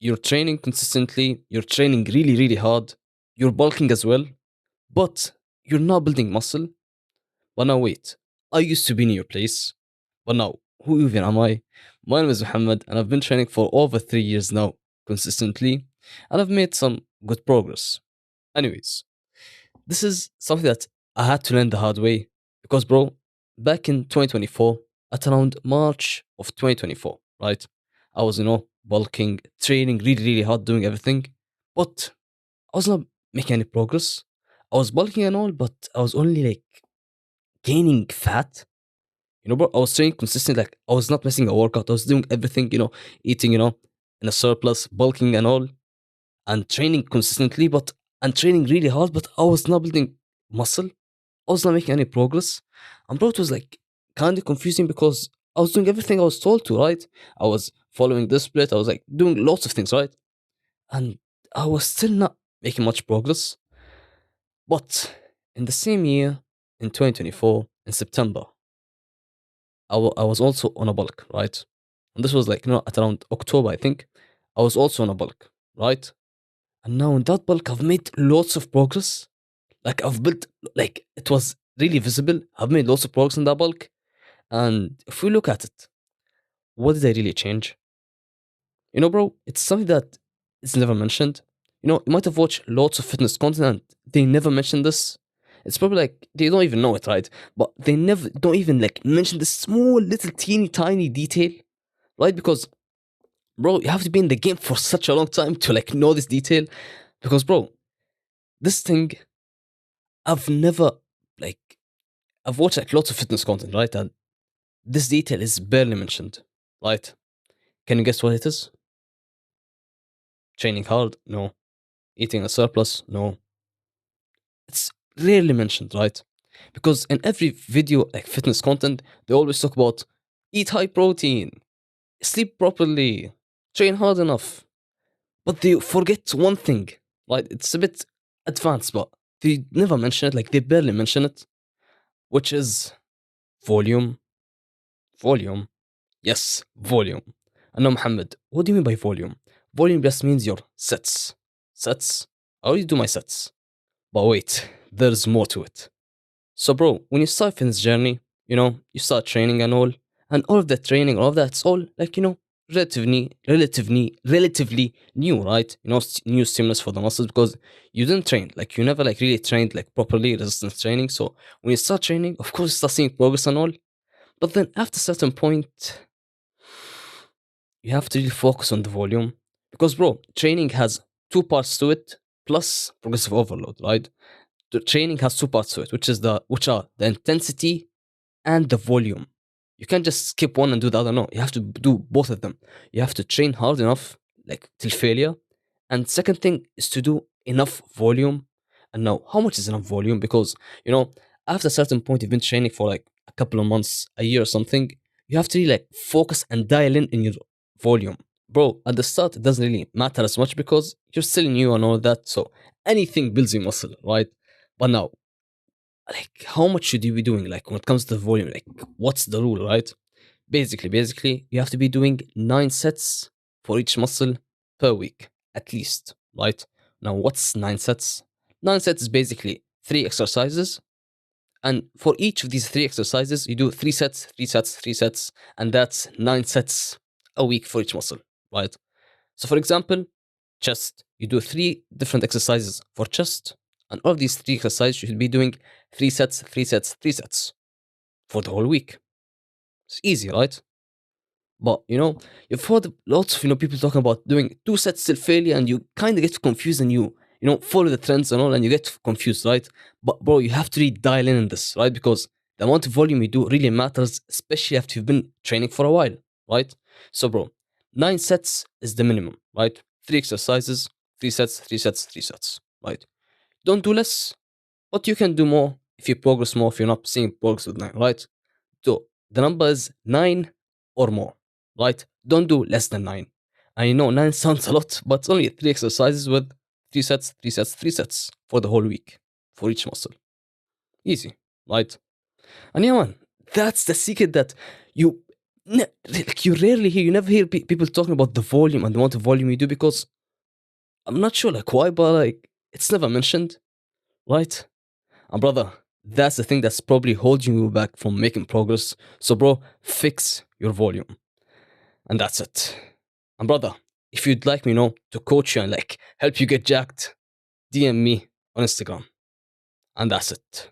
You're training consistently, you're training really, really hard, you're bulking as well, but you're not building muscle. But now, wait, I used to be in your place, but now, who even am I? My name is Muhammad, and I've been training for over 3 years now, consistently, and I've made some good progress. Anyways, this is something that I had to learn the hard way because, bro, back in 2024, at around March of 2024, right? I was, bulking, training really, really hard, doing everything, but I was not making any progress. I was bulking and all, but I was only like gaining fat. Bro, I was training consistent, like I was not missing a workout. I was doing everything, eating, in a surplus, bulking and all, and training consistently, but and training really hard, but I was not building muscle. I was not making any progress. And bro, it was like kind of confusing because I was doing everything I was told to, right? I was following this split, I was like doing lots of things, right? And I was still not making much progress. But in the same year, in 2024, in September, I was also on a bulk, right? And this was like, at around October, I think. I was also on a bulk, right? And now in that bulk, I've made lots of progress. Like I've built, like it was really visible. I've made lots of progress in that bulk. And if we look at it, what did I really change? Bro, it's something that is never mentioned. You might have watched lots of fitness content and they never mention this. It's probably like they don't even know it, right? But they never don't even like mention this small little teeny tiny detail, right? Because bro, you have to be in the game for such a long time to like know this detail. Because bro, this thing I've never like I've watched like lots of fitness content, right? And this detail is barely mentioned, right? Can you guess what it is? Training hard? No. Eating a surplus? No. It's rarely mentioned, right? Because in every video, like fitness content, they always talk about eat high protein, sleep properly, train hard enough. But they forget one thing, right? It's a bit advanced, but they never mention it, like they barely mention it, which is volume. Volume. Yes, volume. I know, Muhammad. What do you mean by volume? Volume just means your sets. Sets? I already do my sets. But wait, there's more to it. So, bro, when you start fitness journey, you start training and all of that training, all of that, it's all like, relatively new, right? New stimulus for the muscles because you didn't train, like you never like really trained like properly resistance training. So when you start training, of course, you start seeing progress and all. But then after a certain point, you have to really focus on the volume because, bro, training has two parts to it plus progressive overload, right? The training has two parts to it, which are the intensity and the volume. You can't just skip one and do the other. No, you have to do both of them. You have to train hard enough, like till failure. And second thing is to do enough volume. And now, how much is enough volume? Because after a certain point, you've been training for like a couple of months, a year or something. You have to really like focus and dial in your volume, bro. At the start, it doesn't really matter as much because you're still new and all that. So anything builds your muscle, right? But now, like how much should you be doing like when it comes to the volume, like what's the rule, right? Basically you have to be doing 9 sets for each muscle per week at least, right? Now what's 9 sets? 9 sets is basically 3 exercises, and for each of these 3 exercises you do 3 sets, 3 sets, 3 sets, and that's 9 sets a week for each muscle, right? So for example, chest, you do 3 different exercises for chest, and all of these 3 exercises you should be doing 3 sets, 3 sets, 3 sets for the whole week. It's easy, right? But you've heard lots of people talking about doing 2 sets till failure, and you kind of get confused, and you follow the trends and all, and you get confused, right? But bro, you have to really dial in this, right? Because the amount of volume you do really matters, especially after you've been training for a while, right? So, bro, 9 sets is the minimum, right? 3 exercises, 3 sets, 3 sets, 3 sets, right? Don't do less, but you can do more if you progress more, if you're not seeing progress with 9, right? So the number is 9 or more, right? Don't do less than 9. I know 9 sounds a lot, but it's only 3 exercises with 3 sets, 3 sets, 3 sets for the whole week for each muscle. Easy, right? And yeah, man, that's the secret that you Like you rarely hear, you never hear people talking about the volume and the amount of volume you do because I'm not sure like why, but like it's never mentioned, right? And brother, that's the thing that's probably holding you back from making progress. So, bro, fix your volume. And that's it. And brother, if you'd like me, to coach you and like help you get jacked, DM me on Instagram. And that's it.